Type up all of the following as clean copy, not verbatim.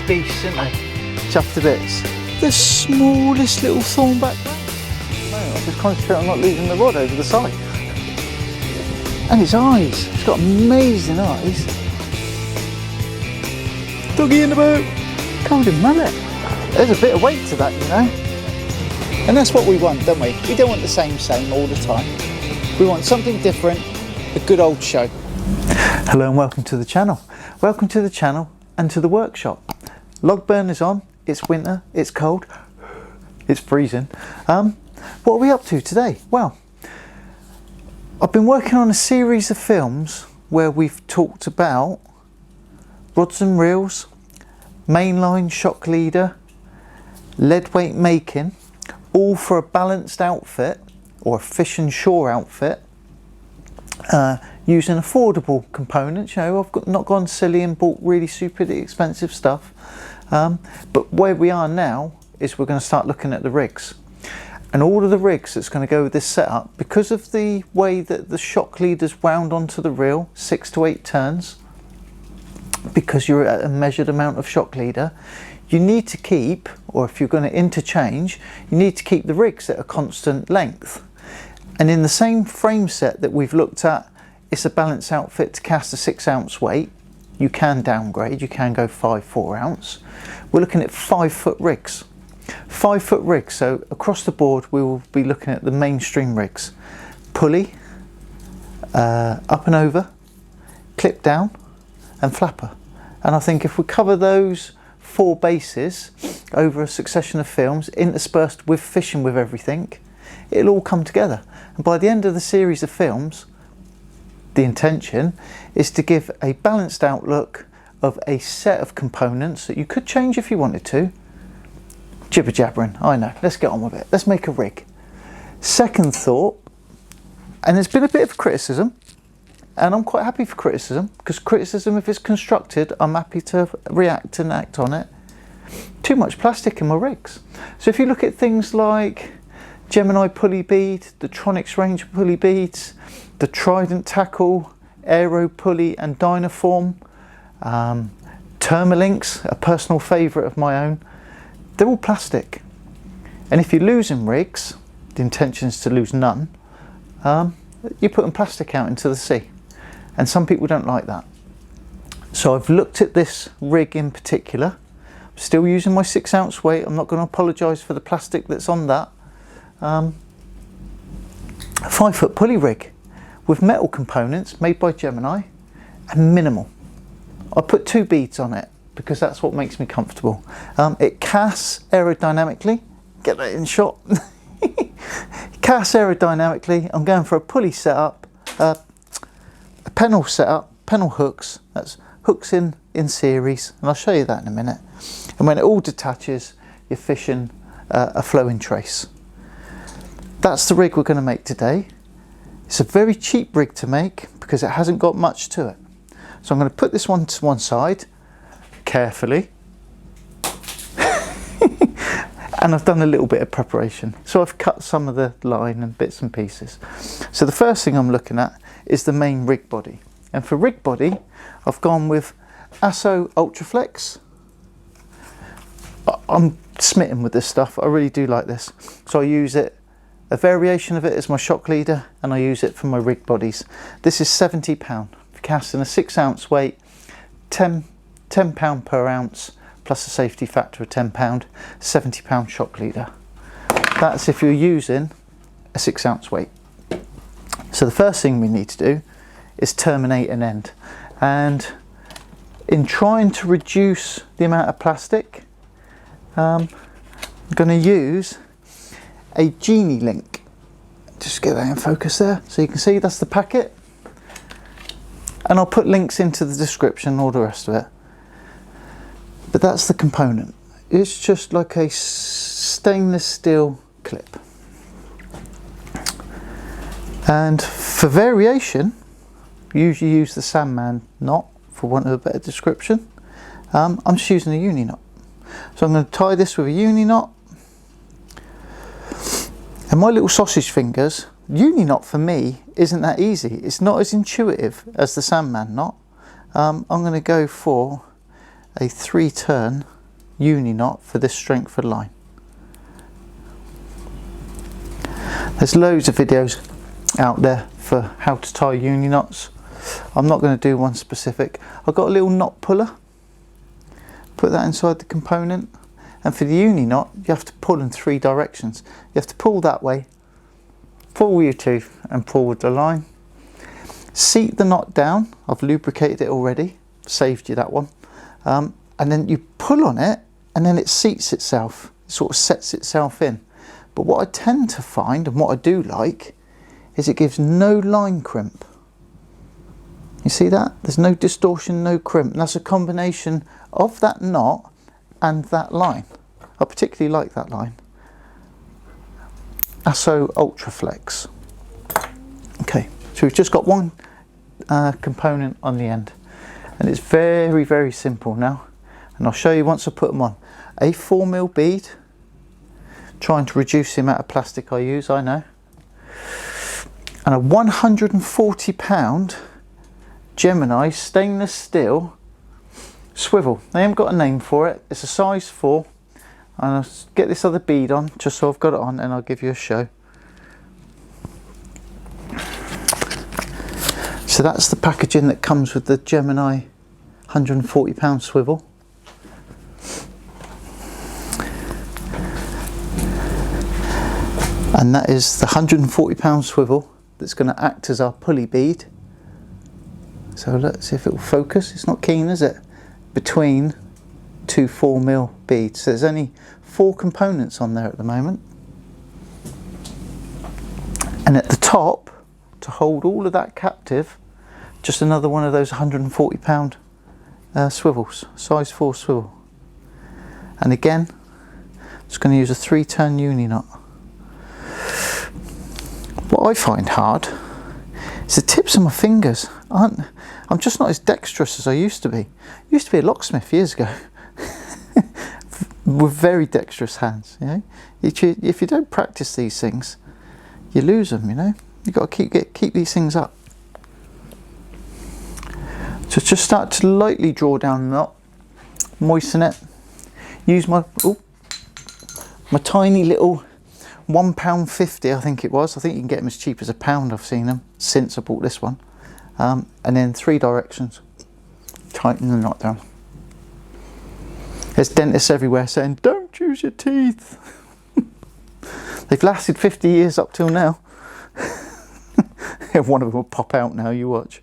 beasts, aren't they? Chuffed to bits. The smallest little thornback. I'm just concentrating on not losing the rod over the side. And its eyes. It's got amazing eyes. Doggy in the boat. Golden mullet. There's a bit of weight to that, you know. And that's what we want, don't we? We don't want the same all the time. We want something different, a good old show. Hello and welcome to the channel. Welcome to the channel and to the workshop. Log burner's on, it's winter, it's cold, it's freezing. What are we up to today? Well, I've been working on a series of films where we've talked about rods and reels, mainline shock leader, lead weight making, all for a balanced outfit or a fish and shore outfit, using affordable components. You know, I've not gone silly and bought really stupidly expensive stuff, but where we are now is we're going to start looking at the rigs. And all of the rigs that's going to go with this setup, because of the way that the shock leader's wound onto the reel, 6 to 8 turns, because you're at a measured amount of shock leader, you need to keep, or if you're going to interchange, you need to keep the rigs at a constant length. And in the same frame set that we've looked at, it's a balanced outfit to cast a 6-ounce weight. You can downgrade, you can go 4 ounce. We're looking at 5-foot rigs. 5-foot rigs, so across the board we will be looking at the mainstream rigs. Pulley, up and over, clip down and flapper. And I think if we cover those 4 bases over a succession of films interspersed with fishing with everything, it'll all come together. And by the end of the series of films, the intention is to give a balanced outlook of a set of components that you could change if you wanted to. Jibber jabbering, I know, let's get on with it. Let's make a rig. Second thought, and there's been a bit of criticism, and I'm quite happy for criticism, because criticism, if it's constructed, I'm happy to react and act on it. Too much plastic in my rigs. So if you look at things like Gemini pulley bead, the Tronics range of pulley beads, the Trident tackle, Aero pulley and Dynaform, Thermalinks, a personal favourite of my own, they're all plastic. And if you're losing rigs, the intention is to lose none, you're putting plastic out into the sea. And some people don't like that. So I've looked at this rig in particular. I'm still using my 6-ounce weight. I'm not going to apologise for the plastic that's on that. A 5-foot pulley rig with metal components made by Gemini and minimal. I put 2 beads on it because that's what makes me comfortable. It casts aerodynamically. Get that in shot. Casts aerodynamically. I'm going for a pulley setup, a pennel setup, pennel hooks. That's hooks in series, and I'll show you that in a minute. And when it all detaches, you're fishing a flowing trace. That's the rig we're going to make today. It's a very cheap rig to make because it hasn't got much to it. So I'm going to put this one to one side carefully. And I've done a little bit of preparation. So I've cut some of the line and bits and pieces. So the first thing I'm looking at is the main rig body. And for rig body, I've gone with ASSO Ultraflex. I'm smitten with this stuff. I really do like this. So I use it, a variation of it is my shock leader, and I use it for my rig bodies. This is £70. For casting a 6-ounce weight, £10 per ounce, plus a safety factor of £10, £70 shock leader. That's if you're using a 6-ounce weight. So the first thing we need to do is terminate an end. And in trying to reduce the amount of plastic, I'm going to use a Genie link. Just get that in focus there so you can see that's the packet. And I'll put links into the description and all the rest of it. But that's the component. It's just like a stainless steel clip. And for variation, usually use the Sandman knot for want of a better description. I'm just using a uni knot. So I'm going to tie this with a uni knot. And my little sausage fingers, uni knot for me isn't that easy. It's not as intuitive as the Sandman knot. I'm going to go for a 3-turn uni knot for this strength of line. There's loads of videos out there for how to tie uni knots. I'm not going to do one specific. I've got a little knot puller. Put that inside the component, and for the uni knot you have to pull in 3 directions. You have to pull that way, pull with your tooth and pull with the line. Seat the knot down. I've lubricated it already, saved you that one. And then you pull on it and then it seats itself, it sort of sets itself in. But what I tend to find, and what I do like, is it gives no line crimp. You see that? There's no distortion, no crimp. And that's a combination of that knot and that line. I particularly like that line. ASSO Ultra Flex. Okay, so we've just got one component on the end, and it's very, very simple now. And I'll show you once I put them on. A 4mm bead, trying to reduce the amount of plastic I use, I know. And a 140-pound Gemini stainless steel swivel. They haven't got a name for it. It's a size 4. And I'll get this other bead on just so I've got it on, and I'll give you a show. So that's the packaging that comes with the Gemini 140-pound swivel. And that is the 140-pound swivel that's going to act as our pulley bead. So let's see if it will focus. It's not keen, is it? Between 2 4mm beads. So there's only 4 components on there at the moment. And at the top, to hold all of that captive, just another one of those 140-pound swivels, size 4 swivel. And again, just going to use a 3-turn uni knot. What I find hard is the tips of my fingers I'm just not as dexterous as I used to be. I used to be a locksmith years ago with very dexterous hands. You know, if you don't practice these things, you lose them. You know, you've got to keep these things up. So just start to lightly draw down the knot, moisten it. Use my tiny little £1.50, I think it was. I think you can get them as cheap as £1. I've seen them since I bought this one. And then 3 directions. Tighten the knot down. There's dentists everywhere saying, don't use your teeth. They've lasted 50 years up till now. One of them will pop out now, you watch.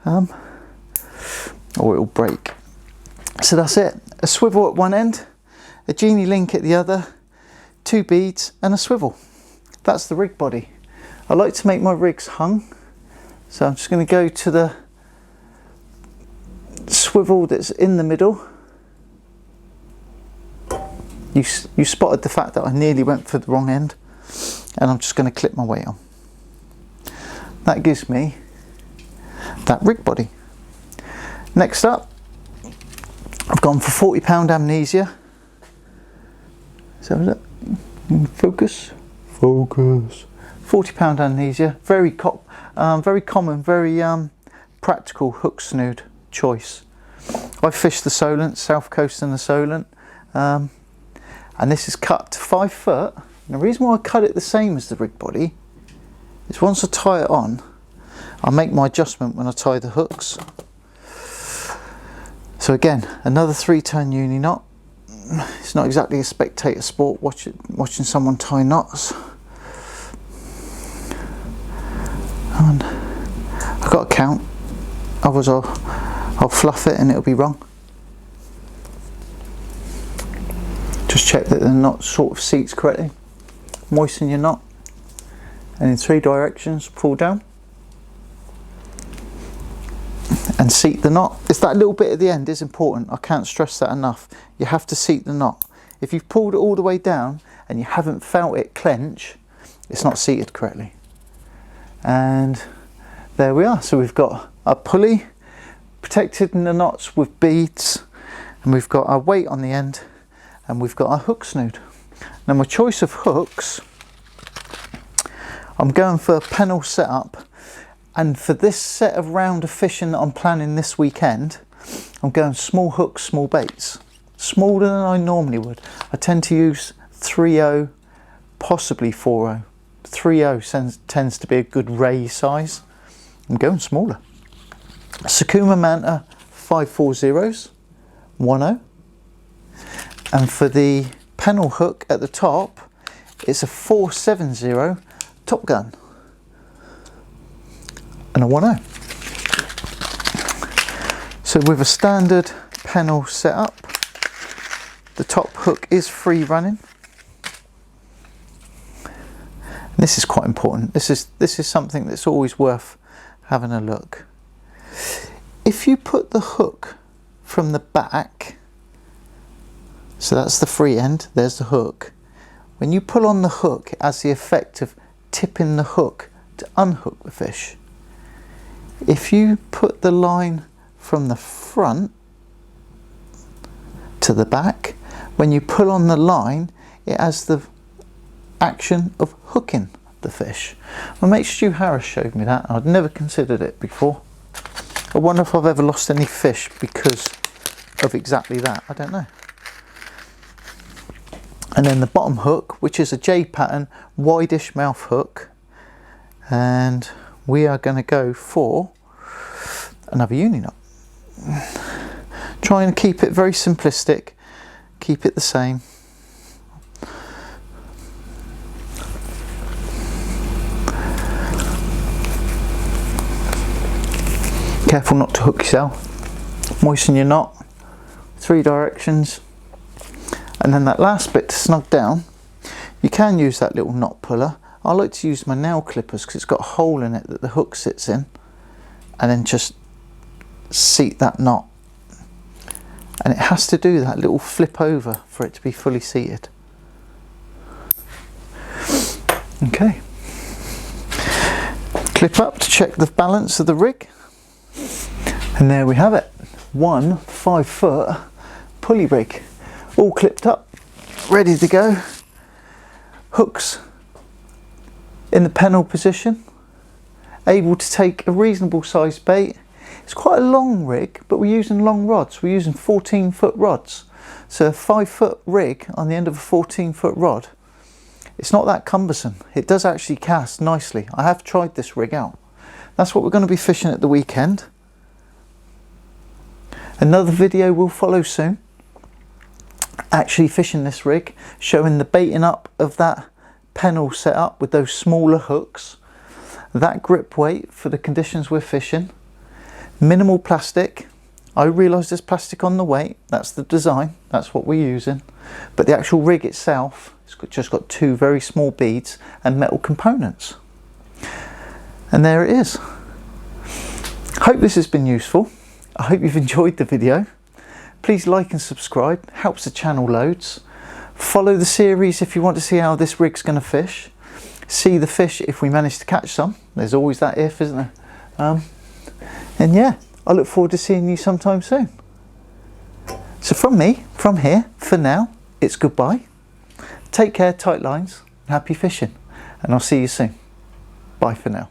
Or it'll break. So that's it. A swivel at one end, a genie link at the other, 2 beads and a swivel. That's the rig body. I like to make my rigs hung. So I'm just going to go to the swivel that's in the middle. You spotted the fact that I nearly went for the wrong end, and I'm just going to clip my weight on. That gives me that rig body. Next up, I've gone for £40 amnesia. So look, focus. £40 amnesia. Very common, very practical hook snood choice. I fish the Solent, South Coast and the Solent, and this is cut to 5 foot. And the reason why I cut it the same as the rig body is once I tie it on, I'll make my adjustment when I tie the hooks. So again, another 3-turn uni knot. It's not exactly a spectator sport watching someone tie knots. And I've got to count, otherwise I'll fluff it and it'll be wrong. Just check that the knot sort of seats correctly. Moisten your knot, and in 3 directions pull down and seat the knot. It's that little bit at the end is important. I can't stress that enough. You have to seat the knot. If you've pulled it all the way down and you haven't felt it clench, it's not seated correctly. And there we are. So we've got our pulley protected in the knots with beads, and we've got our weight on the end, and we've got our hook snood. Now my choice of hooks, I'm going for a panel setup, and for this set of round of fishing that I'm planning this weekend, I'm going small hooks, small baits. smaller than I normally would. I tend to use 3/0, possibly 4/0. 3/0 tends to be a good ray size. I'm going smaller. Sakuma Manta 540s, 1/0. And for the panel hook at the top, it's a 470 Top Gun and a 1/0. So with a standard panel setup, the top hook is free running. And this is quite important. This is something that's always worth having a look. If you put the hook from the back, so that's the free end, there's the hook. When you pull on the hook, it has the effect of tipping the hook to unhook the fish. If you put the line from the front to the back, when you pull on the line, it has the action of hooking the fish. My mate Stu Harris showed me that. I'd never considered it before. I wonder if I've ever lost any fish because of exactly that. I don't know. And then the bottom hook, which is a J pattern wideish mouth hook, and we are going to go for another uni knot. Try and keep it very simplistic, keep it the same. Careful not to hook yourself. Moisten your knot, 3 directions, and then that last bit to snug down, you can use that little knot puller. I like to use my nail clippers because it's got a hole in it that the hook sits in, and then just seat that knot. And it has to do that little flip over for it to be fully seated. Okay. Clip up to check the balance of the rig. And there we have it. One 5-foot pulley rig, all clipped up, ready to go. Hooks in the pennel position, able to take a reasonable sized bait. It's quite a long rig, but we're using long rods. We're using 14-foot rods. So a 5-foot rig on the end of a 14-foot rod, it's not that cumbersome. It does actually cast nicely. I have tried this rig out. That's what we're going to be fishing at the weekend. Another video will follow soon, actually fishing this rig, showing the baiting up of that pennel setup with those smaller hooks, that grip weight for the conditions we're fishing, minimal plastic. I realise there's plastic on the weight, that's the design, that's what we're using, but the actual rig itself, it's just got 2 very small beads and metal components. And there it is. Hope this has been useful. I hope you've enjoyed the video. Please like and subscribe, helps the channel loads. Follow the series if you want to see how this rig's going to fish. See the fish if we manage to catch some. There's always that if, isn't there? And yeah, I look forward to seeing you sometime soon. So from here, for now, it's goodbye. Take care, tight lines, happy fishing, and I'll see you soon. Bye for now.